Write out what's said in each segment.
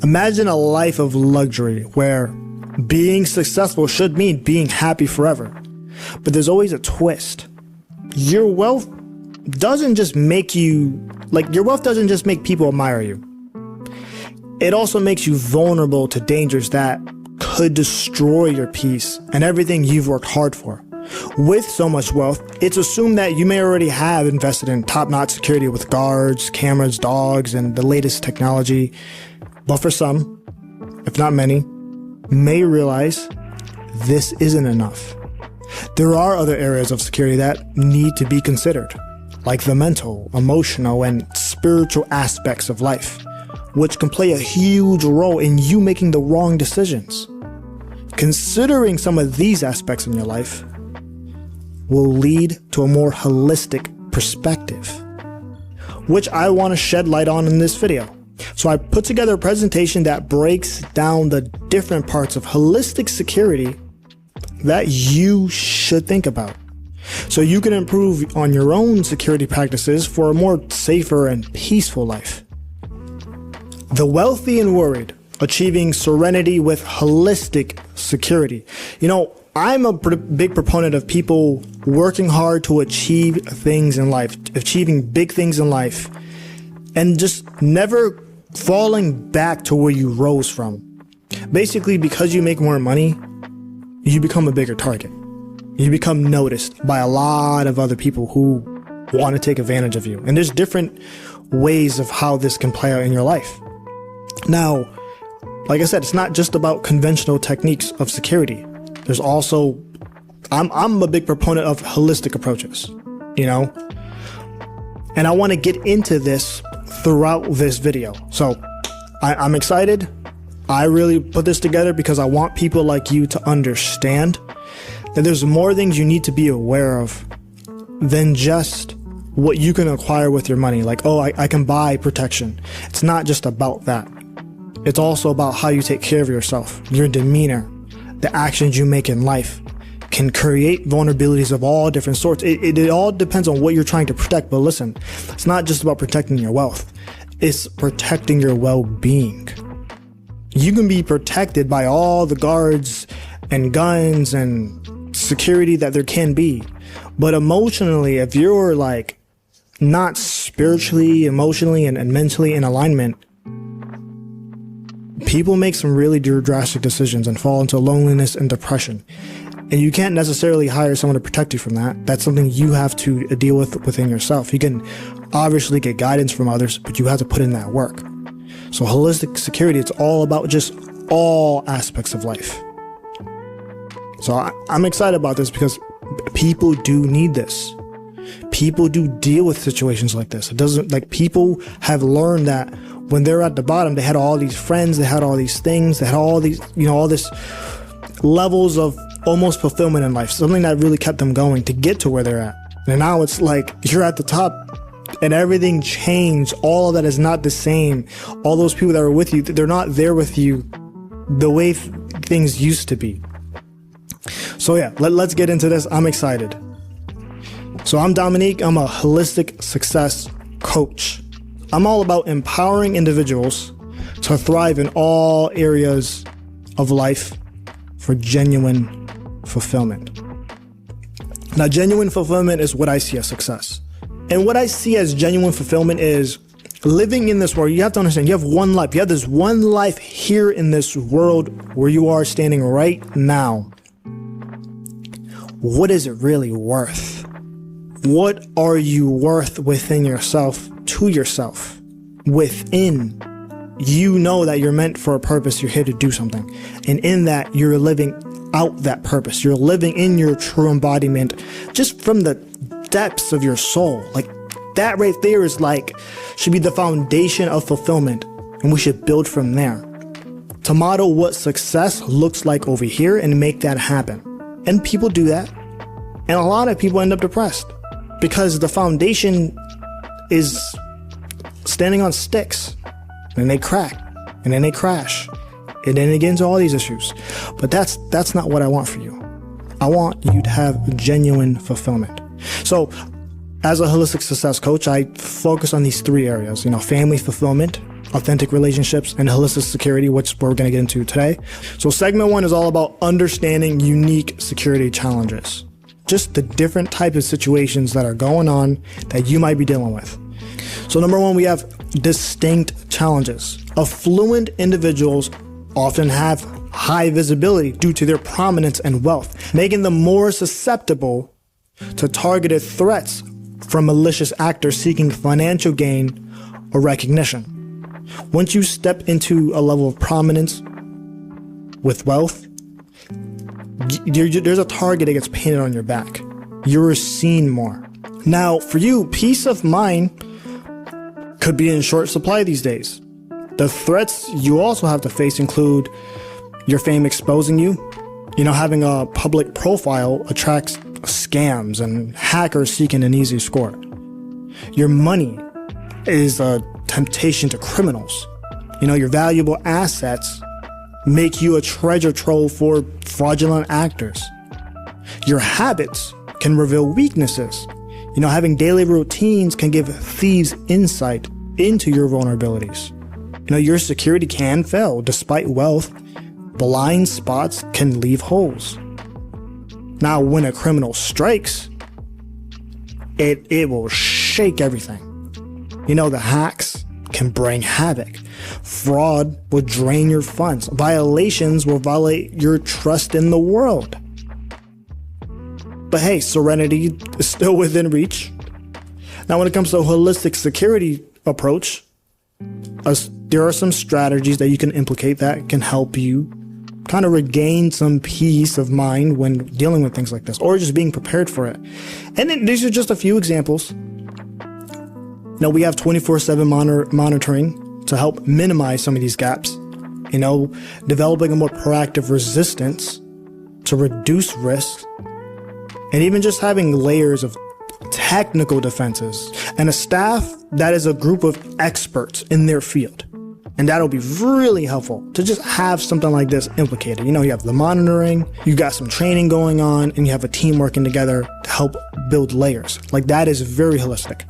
Imagine a life of luxury where being successful should mean being happy forever. But there's always a twist. Your wealth doesn't just make people admire you. It also makes you vulnerable to dangers that could destroy your peace and everything you've worked hard for. With so much wealth, it's assumed that you may already have invested in top-notch security with guards, cameras, dogs, and the latest technology. But for some, if not many, may realize this isn't enough. There are other areas of security that need to be considered, like the mental, emotional, and spiritual aspects of life, which can play a huge role in you making the wrong decisions. Considering some of these aspects in your life will lead to a more holistic perspective, which I want to shed light on in this video. So I put together a presentation that breaks down the different parts of holistic security that you should think about, so you can improve on your own security practices for a more safer and peaceful life. The wealthy and worried, achieving serenity with holistic security. I'm a big proponent of people working hard to achieve things in life, achieving big things in life, and just never falling back to where you rose from. Basically, because you make more money, you become a bigger target. You become noticed by a lot of other people who want to take advantage of you. And there's different ways of how this can play out in your life. Now, like I said, it's not just about conventional techniques of security. There's also, I'm a big proponent of holistic approaches, and I want to get into this throughout this video. So I'm excited. I really put this together because I want people like you to understand that there's more things you need to be aware of than just what you can acquire with your money. Like, I can buy protection. It's not just about that. It's also about how you take care of yourself, your demeanor, the actions you make in life can create vulnerabilities of all different sorts. It all depends on what you're trying to protect. But listen, it's not just about protecting your wealth. It's protecting your well-being. You can be protected by all the guards and guns and security that there can be. But emotionally, if you're not spiritually, emotionally, and mentally in alignment, people make some really drastic decisions and fall into loneliness and depression. And you can't necessarily hire someone to protect you from that. That's something you have to deal with within yourself. You can obviously get guidance from others, but you have to put in that work. So holistic security, it's all about just all aspects of life. So I'm excited about this because people do need this. People do deal with situations like this. People have learned that when they're at the bottom, they had all these friends, they had all these things, they had all these, all this levels of almost fulfillment in life, something that really kept them going to get to where they're at. And now it's like you're at the top and everything changed. All of that is not the same. All those people that were with you, they're not there with you the way things used to be. So yeah, let's get into this. I'm excited. So I'm Dominique. I'm a holistic success coach. I'm all about empowering individuals to thrive in all areas of life for genuine fulfillment. Now, genuine fulfillment is what I see as success. And what I see as genuine fulfillment is living in this world. You have to understand, you have one life. You have this one life here in this world where you are standing right now. What is it really worth? What are you worth within yourself, to yourself? Within, you know that you're meant for a purpose. You're here to do something. And in that, you're living out that purpose. You're living in your true embodiment just from the depths of your soul. That right there is should be the foundation of fulfillment. And we should build from there to model what success looks like over here and make that happen. And people do that. And a lot of people end up depressed because the foundation is standing on sticks, and they crack, and then they crash, and then they get into all these issues. But that's not what I want for you. I want you to have genuine fulfillment. So as a holistic success coach, I focus on these three areas, family fulfillment, authentic relationships, and holistic security, which we're going to get into today. So segment 1 is all about understanding unique security challenges. Just the different types of situations that are going on that you might be dealing with. So number 1, we have distinct challenges. Affluent individuals often have high visibility due to their prominence and wealth, making them more susceptible to targeted threats from malicious actors seeking financial gain or recognition. Once you step into a level of prominence with wealth, there's a target that gets painted on your back. You're seen more. Now, for you, peace of mind could be in short supply these days. The threats you also have to face include your fame exposing you. Having a public profile attracts scams and hackers seeking an easy score. Your money is a temptation to criminals. Your valuable assets make you a treasure trove for fraudulent actors. Your habits can reveal weaknesses. Having daily routines can give thieves insight into your vulnerabilities. Your security can fail. Despite wealth, blind spots can leave holes. Now, when a criminal strikes, it will shake everything. The hacks can bring havoc. Fraud will drain your funds. Violations will violate your trust in the world. But hey, Serenity is still within reach. Now, when it comes to a holistic security approach, there are some strategies that you can implicate that can help you kind of regain some peace of mind when dealing with things like this, or just being prepared for it. And then these are just a few examples. We have 24/7 monitoring to help minimize some of these gaps. Developing a more proactive resistance to reduce risks, and even just having layers of technical defenses and a staff that is a group of experts in their field. And that'll be really helpful to just have something like this implicated. You have the monitoring, you got some training going on, and you have a team working together to help build layers. That is very holistic,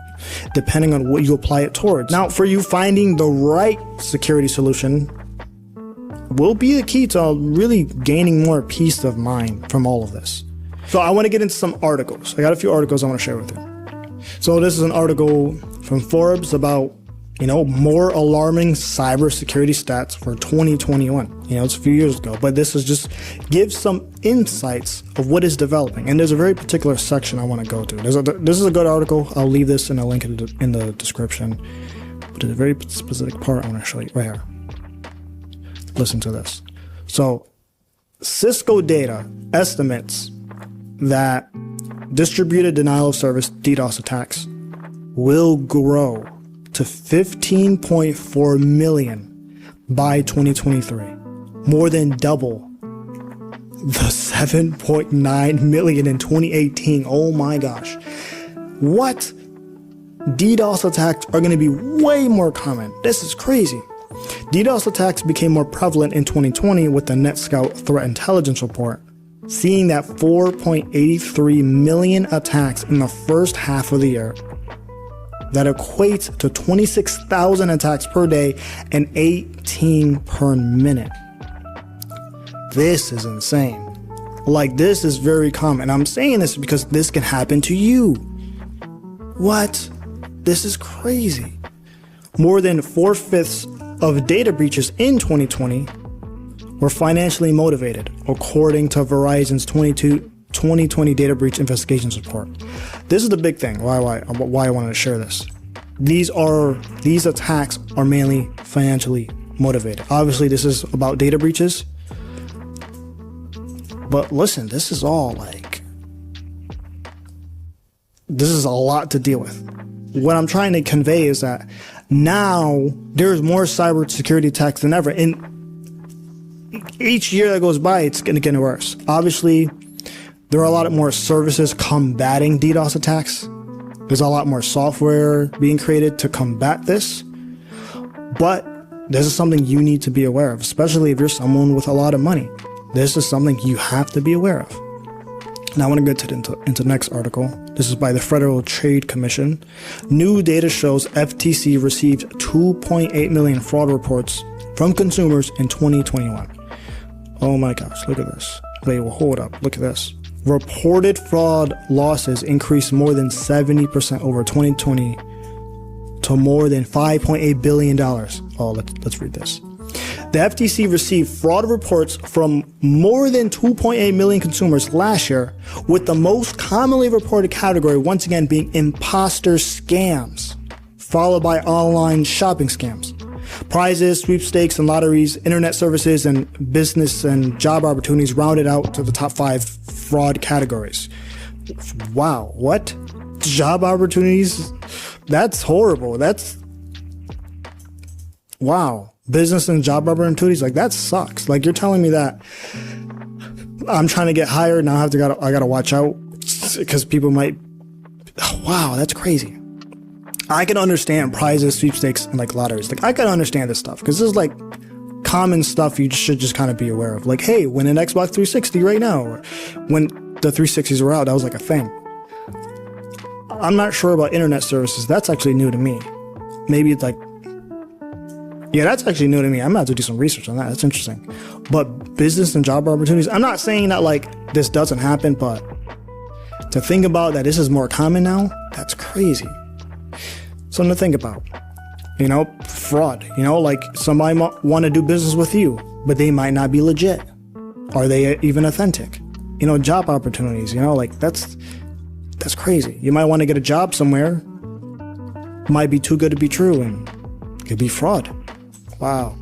depending on what you apply it towards. Now, for you, finding the right security solution will be the key to really gaining more peace of mind from all of this. So I want to get into some articles. I got a few articles I want to share with you. So this is an article from Forbes about more alarming cybersecurity stats for 2021. It's a few years ago, but this is just gives some insights of what is developing. And there's a very particular section I want to go to. This is a good article. I'll leave this in a link in the description. But there's a very specific part I want to show you right here. Listen to this. So Cisco data estimates that distributed denial of service DDoS attacks will grow to 15.4 million by 2023, more than double the 7.9 million in 2018. Oh my gosh. What? DDoS attacks are going to be way more common. This is crazy. DDoS attacks became more prevalent in 2020 with the NetScout Threat Intelligence Report, seeing that 4.83 million attacks in the first half of the year. That equates to 26,000 attacks per day and 18 per minute. This is insane. This is very common. I'm saying this because this can happen to you. What? This is crazy. More than 4/5 of data breaches in 2020 were financially motivated, according to Verizon's 2020 data breach investigations report. This is the big thing. Why I wanted to share this. These attacks are mainly financially motivated. Obviously, this is about data breaches. But listen, this is all this is a lot to deal with. What I'm trying to convey is that now there's more cybersecurity attacks than ever. And each year that goes by, it's going to get worse. Obviously, there are a lot more services combating DDoS attacks. There's a lot more software being created to combat this. But this is something you need to be aware of, especially if you're someone with a lot of money. This is something you have to be aware of. Now I want to get into the next article. This is by the Federal Trade Commission. New data shows FTC received 2.8 million fraud reports from consumers in 2021. Oh my gosh, look at this. Wait, well, hold up. Look at this. Reported fraud losses increased more than 70% over 2020 to more than $5.8 billion. Oh, let's read this. The FTC received fraud reports from more than 2.8 million consumers last year, with the most commonly reported category once again being imposter scams, followed by online shopping scams. Prizes, sweepstakes, and lotteries, internet services, and business and job opportunities rounded out to the top 5 fraud categories. Wow, what? Job opportunities? That's horrible. Wow. Business and job opportunities, like that sucks. Like you're telling me that I'm trying to get hired now I gotta watch out because people might. Wow, that's crazy. I can understand prizes, sweepstakes, and like lotteries. Like I can understand this stuff because this is like common stuff you should just kind of be aware of. Like, hey, win an Xbox 360 right now. Or when the 360s were out, that was like a thing. I'm not sure about internet services. That's actually new to me. Maybe it's like. Yeah, that's actually new to me. I'm gonna have to do some research on that. That's interesting. But business and job opportunities, I'm not saying that like this doesn't happen, but to think about that this is more common now, that's crazy. Something to think about. Fraud. Like somebody might want to do business with you, but they might not be legit. Are they even authentic? Job opportunities, like that's crazy. You might want to get a job somewhere, might be too good to be true, and it could be fraud. Wow.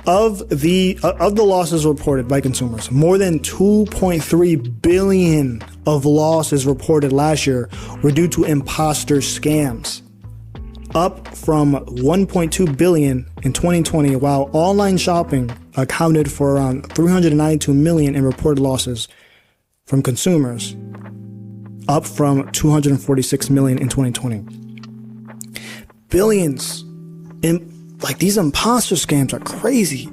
Of the losses reported by consumers, more than 2.3 billion of losses reported last year were due to imposter scams, up from 1.2 billion in 2020, while online shopping accounted for around 392 million in reported losses from consumers, up from 246 million in 2020. Billions in. Like these imposter scams are crazy.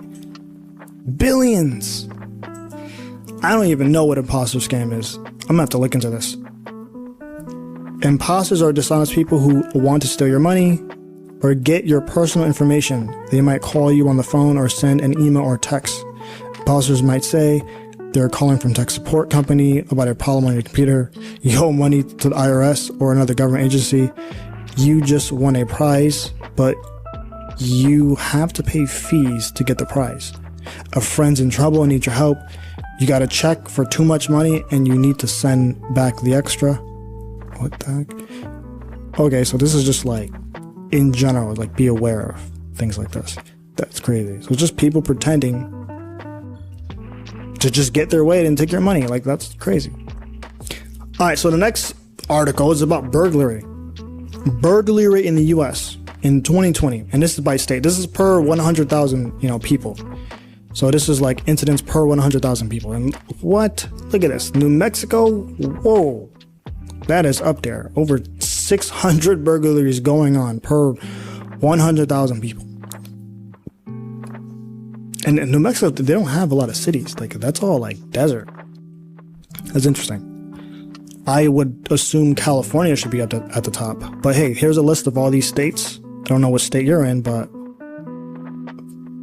Billions. I don't even know what imposter scam is. I'm gonna have to look into this. Imposters are dishonest people who want to steal your money or get your personal information. They might call you on the phone or send an email or text. Imposters might say they're calling from tech support company about a problem on your computer. You owe money to the IRS or another government agency. You just won a prize, but you have to pay fees to get the prize. A friend's in trouble and needs your help. You got a check for too much money and you need to send back the extra. What the heck? Okay, so this is just like, in general, like be aware of things like this. That's crazy. So just people pretending to just get their way and take your money. Like that's crazy. All right, so the next article is about burglary. Burglary in the US in 2020, and this is by state. This is per 100,000, people. So this is like incidents per 100,000 people. And what? Look at this. New Mexico. Whoa, that is up there. Over 600 burglaries going on per 100,000 people. And in New Mexico, they don't have a lot of cities. Like that's all like desert. That's interesting. I would assume California should be at the top. But hey, here's a list of all these states. I don't know what state you're in, but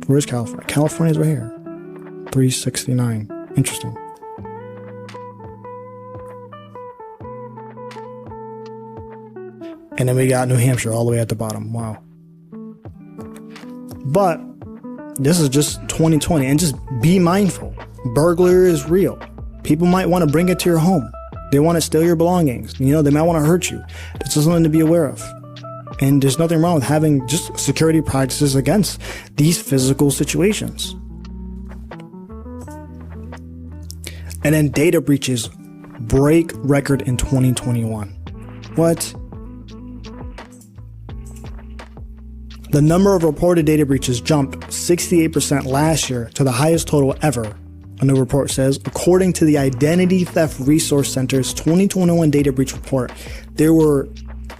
where's California? California's right here. 369. Interesting. And then we got New Hampshire all the way at the bottom. Wow. But this is just 2020, and just be mindful. Burglary is real. People might want to bring it to your home. They want to steal your belongings. They might want to hurt you. This is something to be aware of. And there's nothing wrong with having just security practices against these physical situations. And then data breaches break record in 2021. What? The number of reported data breaches jumped 68% last year to the highest total ever, a new report says. According to the Identity Theft Resource Center's 2021 data breach report, there were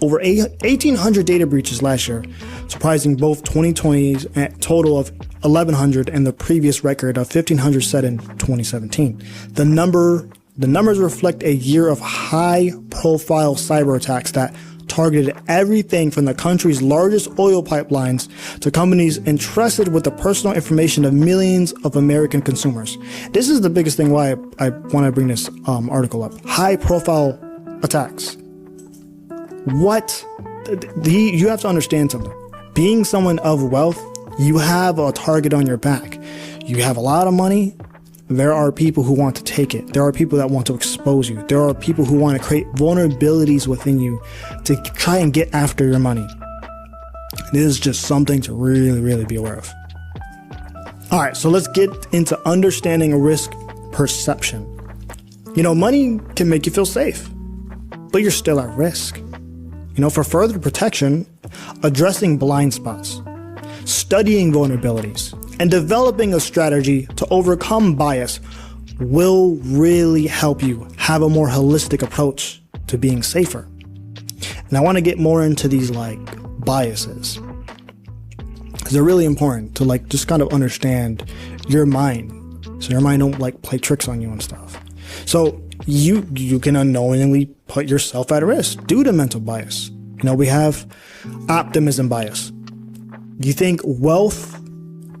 over 1,800 data breaches last year, surprising both 2020's total of 1,100 and the previous record of 1,500 set in 2017. The number The numbers reflect a year of high-profile cyber attacks that targeted everything from the country's largest oil pipelines to companies entrusted with the personal information of millions of American consumers. This is the biggest thing why I want to bring this article up. High-profile attacks. What? You have to understand something. Being someone of wealth, you have a target on your back. You have a lot of money. There are people who want to take it. There are people that want to expose you. There are people who want to create vulnerabilities within you to try and get after your money. This is just something to really, really be aware of. All right, so let's get into understanding risk perception. Money can make you feel safe, but you're still at risk. For further protection, addressing blind spots, studying vulnerabilities, and developing a strategy to overcome bias will really help you have a more holistic approach to being safer. And I want to get more into these biases, because they're really important to just kind of understand your mind, so your mind don't play tricks on you and stuff. So you can unknowingly put yourself at risk due to mental bias. We have optimism bias. You think wealth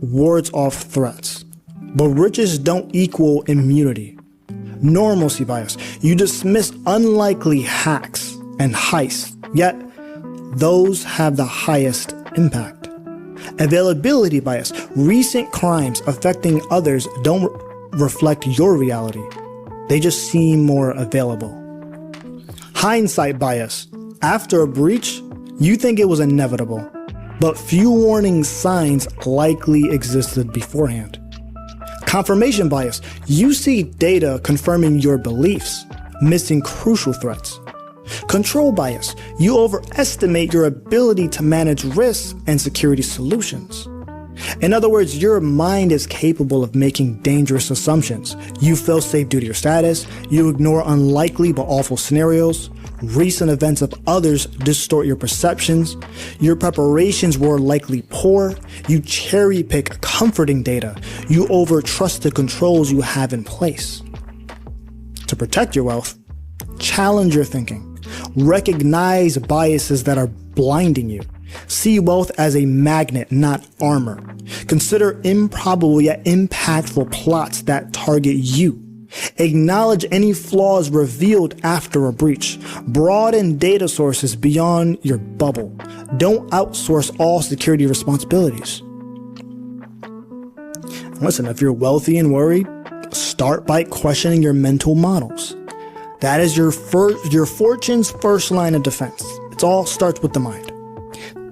wards off threats, but riches don't equal immunity. Normalcy bias. You dismiss unlikely hacks and heists, yet those have the highest impact. Availability bias. Recent crimes affecting others don't reflect your reality. They just seem more available. Hindsight bias. After a breach, you think it was inevitable, but few warning signs likely existed beforehand. Confirmation bias. You see data confirming your beliefs, missing crucial threats. Control bias. You overestimate your ability to manage risks and security solutions. In other words, your mind is capable of making dangerous assumptions. You feel safe due to your status. You ignore unlikely but awful scenarios. Recent events of others distort your perceptions. Your preparations were likely poor. You cherry pick comforting data. You overtrust the controls you have in place. To protect your wealth, challenge your thinking. Recognize biases that are blinding you. See wealth as a magnet, not armor. Consider improbable yet impactful plots that target you. Acknowledge any flaws revealed after a breach. Broaden data sources beyond your bubble. Don't outsource all security responsibilities. Listen, if you're wealthy and worried, start by questioning your mental models. That is your fortune's first line of defense. It all starts with the mind.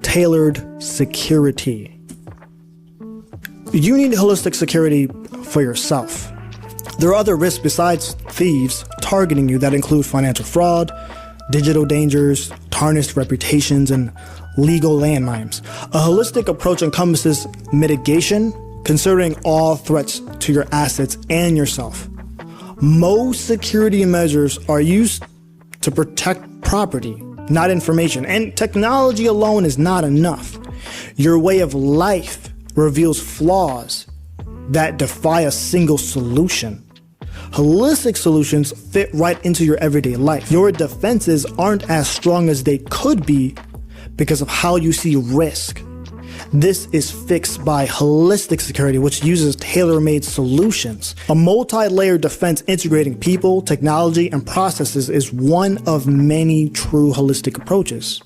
Tailored security. You need holistic security for yourself. There are other risks besides thieves targeting you that include financial fraud, digital dangers, tarnished reputations, and legal landmines. A holistic approach encompasses mitigation, considering all threats to your assets and yourself. Most security measures are used to protect property, not information, and technology alone is not enough. Your way of life reveals flaws that defy a single solution. Holistic solutions fit right into your everyday life. Your defenses aren't as strong as they could be because of how you see risk. This is fixed by holistic security, which uses tailor-made solutions. A multi-layered defense integrating people, technology, and processes is one of many true holistic approaches.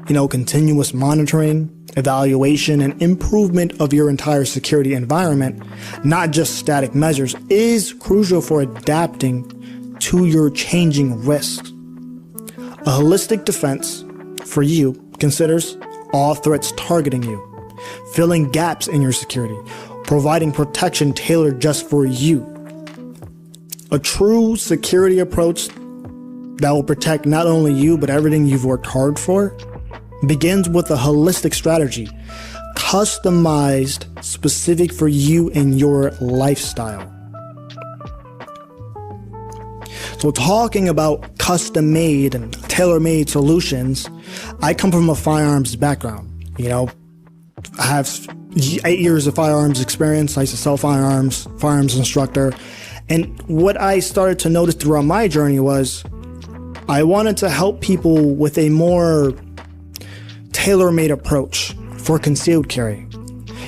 Continuous monitoring, evaluation, and improvement of your entire security environment, not just static measures, is crucial for adapting to your changing risks. A holistic defense for you considers all threats targeting you, filling gaps in your security, providing protection tailored just for you. A true security approach that will protect not only you, but everything you've worked hard for begins with a holistic strategy, customized specific for you and your lifestyle. So talking about custom-made and tailor-made solutions, I come from a firearms background. I have 8 years of firearms experience. I used to sell firearms instructor. And what I started to notice throughout my journey was I wanted to help people with a more tailor-made approach for concealed carry.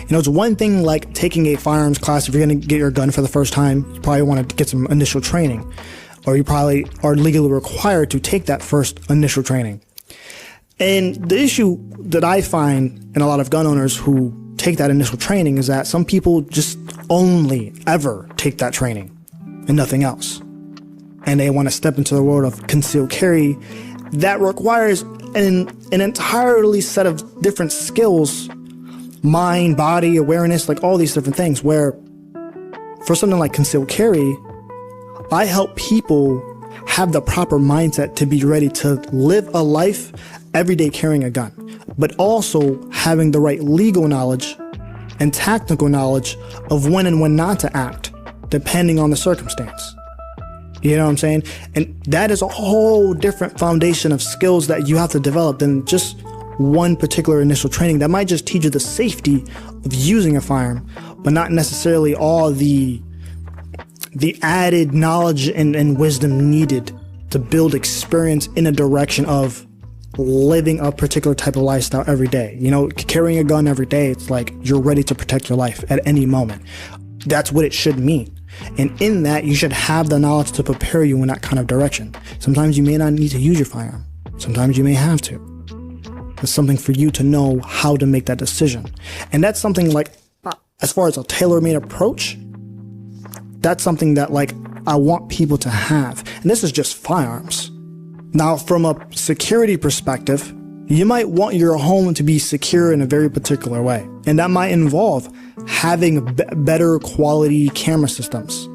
It's one thing like taking a firearms class. If you're going to get your gun for the first time, you probably want to get some initial training, or you probably are legally required to take that first initial training. And the issue that I find in a lot of gun owners who take that initial training is that some people just only ever take that training and nothing else. And they want to step into the world of concealed carry that requires an entirely set of different skills, mind, body, awareness, like all these different things, where for something like concealed carry, I help people have the proper mindset to be ready to live a life every day carrying a gun, but also having the right legal knowledge and tactical knowledge of when and when not to act, depending on the circumstance. You know what I'm saying? And that is a whole different foundation of skills that you have to develop than just one particular initial training that might just teach you the safety of using a firearm, but not necessarily all the added knowledge and wisdom needed to build experience in a direction of living a particular type of lifestyle every day. Carrying a gun every day, it's like you're ready to protect your life at any moment. That's what it should mean. And in that, you should have the knowledge to prepare you in that kind of direction. Sometimes you may not need to use your firearm. Sometimes you may have to. It's something for you to know how to make that decision. And that's something like, as far as a tailor-made approach, that's something that I want people to have. And this is just firearms. Now, from a security perspective, you might want your home to be secure in a very particular way. And that might involve having better quality camera systems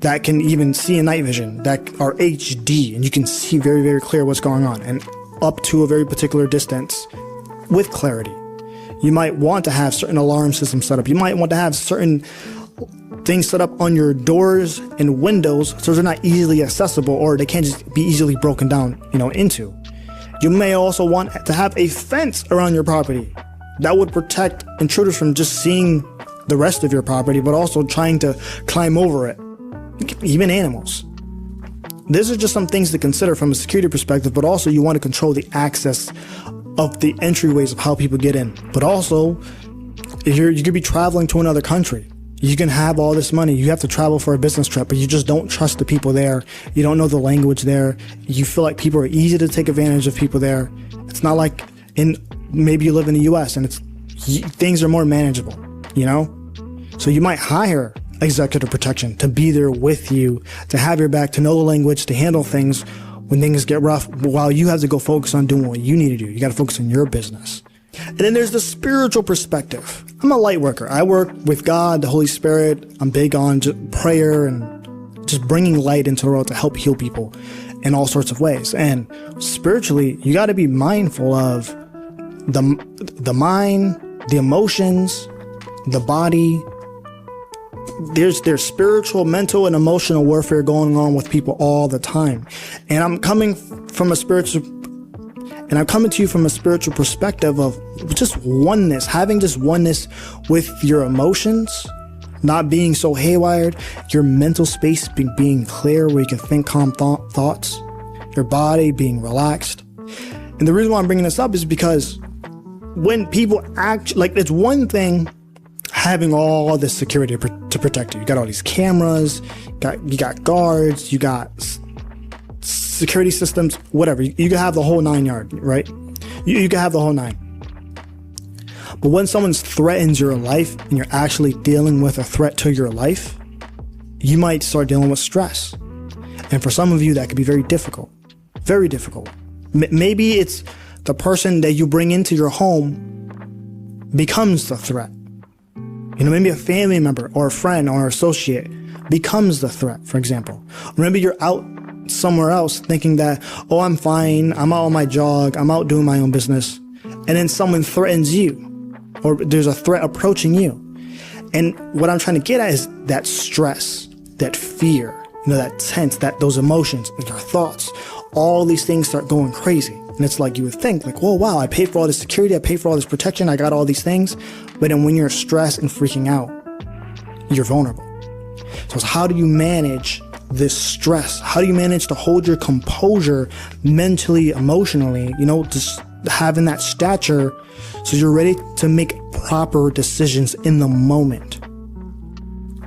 that can even see in night vision, that are HD, and you can see very, very clear what's going on, and up to a very particular distance with clarity. You might want to have certain alarm systems set up. You might want to have certain things set up on your doors and windows so they're not easily accessible, or they can't just be easily broken down, into. You may also want to have a fence around your property that would protect intruders from just seeing the rest of your property, but also trying to climb over it, even animals. These are just some things to consider from a security perspective, but also you want to control the access of the entryways of how people get in. But also, if you could be traveling to another country. You can have all this money. You have to travel for a business trip, but you just don't trust the people there. You don't know the language there. You feel like people are easy to take advantage of people there. It's not like maybe you live in the US and things are more manageable, So you might hire executive protection to be there with you, to have your back, to know the language, to handle things when things get rough, while you have to go focus on doing what you need to do. You got to focus on your business. And then there's the spiritual perspective. I'm a light worker. I work with God, the Holy Spirit. I'm big on just prayer and just bringing light into the world to help heal people in all sorts of ways. And spiritually, you got to be mindful of the mind, the emotions, the body. There's spiritual, mental, and emotional warfare going on with people all the time. And I'm coming to you from a spiritual perspective of just oneness, having just oneness with your emotions, not being so haywired, your mental space being clear where you can think calm thoughts, your body being relaxed. And the reason why I'm bringing this up is because when people act, it's one thing having all this security to protect you. You got all these cameras, you got guards, you got security systems, whatever. You can have the whole 9 yards, right? You can have the whole 9. But when someone threatens your life and you're actually dealing with a threat to your life, you might start dealing with stress. And for some of you, that could be very difficult. Very difficult. Maybe it's the person that you bring into your home becomes the threat. Maybe a family member or a friend or associate becomes the threat, for example. Or maybe you're out somewhere else thinking that, oh, I'm fine, I'm out on my jog, I'm out doing my own business, and then someone threatens you, or there's a threat approaching you. And what I'm trying to get at is that stress, that fear, that tense, those emotions, your thoughts, all these things start going crazy. And it's like you would think, whoa, wow, I paid for all this security, I paid for all this protection, I got all these things. But then when you're stressed and freaking out, you're vulnerable. So it's how do you manage this stress? How do you manage to hold your composure mentally, emotionally, just having that stature so you're ready to make proper decisions in the moment.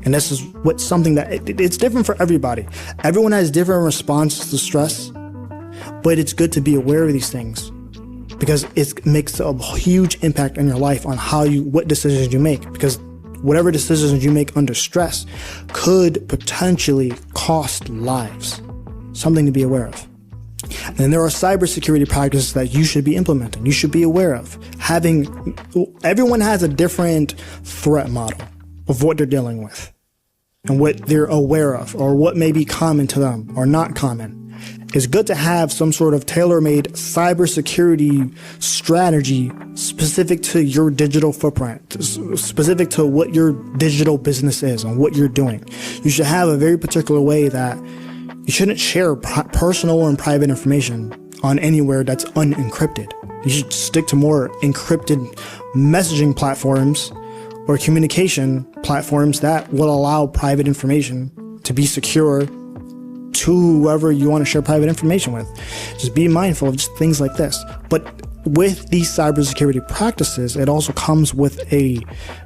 And this is something that it's different for everybody. Everyone has different responses to stress, but it's good to be aware of these things because it makes a huge impact on your life on what decisions you make, because whatever decisions you make under stress could potentially cost lives. Something to be aware of. And then there are cybersecurity practices that you should be implementing. You should be aware of. Everyone has a different threat model of what they're dealing with and what they're aware of, or what may be common to them or not common. It's good to have some sort of tailor-made cybersecurity strategy specific to your digital footprint, specific to what your digital business is and what you're doing. You should have a very particular way that you shouldn't share personal and private information on anywhere that's unencrypted. You should stick to more encrypted messaging platforms or communication platforms that will allow private information to be secure to whoever you want to share private information with. Just be mindful of just things like this. But with these cybersecurity practices, it also comes with a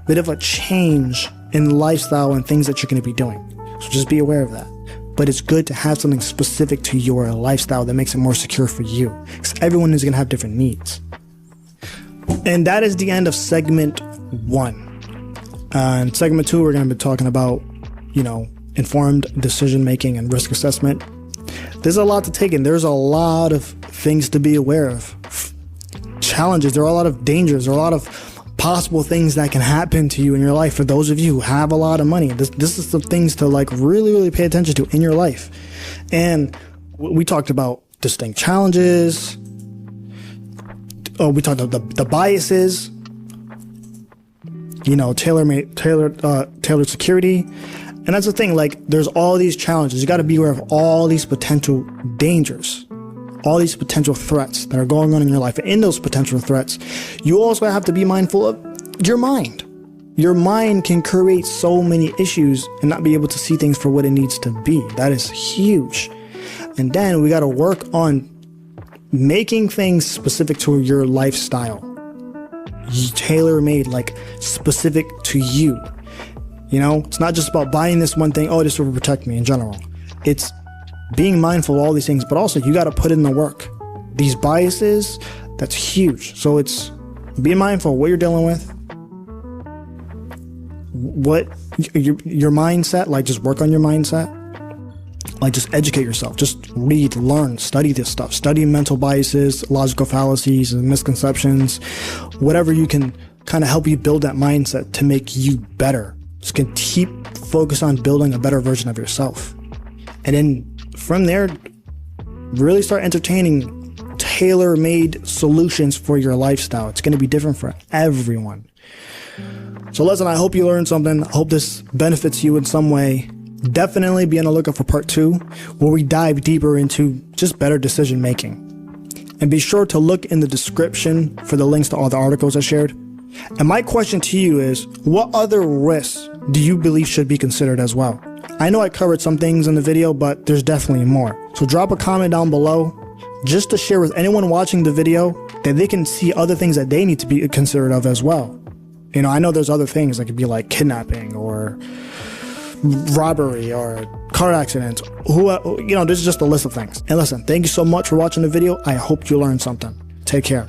bit of a change in lifestyle and things that you're going to be doing. So just be aware of that. But it's good to have something specific to your lifestyle that makes it more secure for you, because everyone is going to have different needs. And that is the end of segment 1. In segment 2, we're going to be talking about, informed decision making and risk assessment. There's a lot to take in. There's a lot of things to be aware of. Challenges. There are a lot of dangers. There are a lot of possible things that can happen to you in your life. For those of you who have a lot of money, this is the things to really, really pay attention to in your life. And we talked about distinct challenges. We talked about the biases. Tailored security. And that's the thing, there's all these challenges. You got to be aware of all these potential dangers, all these potential threats that are going on in your life. And in those potential threats, you also have to be mindful of your mind. Your mind can create so many issues and not be able to see things for what it needs to be. That is huge. And then we got to work on making things specific to your lifestyle. Tailor-made, specific to you. It's not just about buying this one thing, this will protect me in general. It's being mindful of all these things, but also you got to put in the work. These biases, that's huge. So it's being mindful of what you're dealing with, what your mindset, just work on your mindset. Just educate yourself. Just read, learn, study this stuff. Study mental biases, logical fallacies, and misconceptions. Whatever you can kind of help you build that mindset to make you better. Just can keep focus on building a better version of yourself. And then from there, really start entertaining tailor-made solutions for your lifestyle. It's going to be different for everyone. So listen, I hope you learned something. I hope this benefits you in some way. Definitely be on the lookout for part 2, where we dive deeper into just better decision making. And be sure to look in the description for the links to all the articles I shared. And my question to you is, what other risks do you believe should be considered as well? I know I covered some things in the video, but there's definitely more. So drop a comment down below just to share with anyone watching the video that they can see other things that they need to be considerate of as well. I know there's other things that could be like kidnapping or robbery or car accidents. This is just a list of things. And listen, thank you so much for watching the video. I hope you learned something. Take care.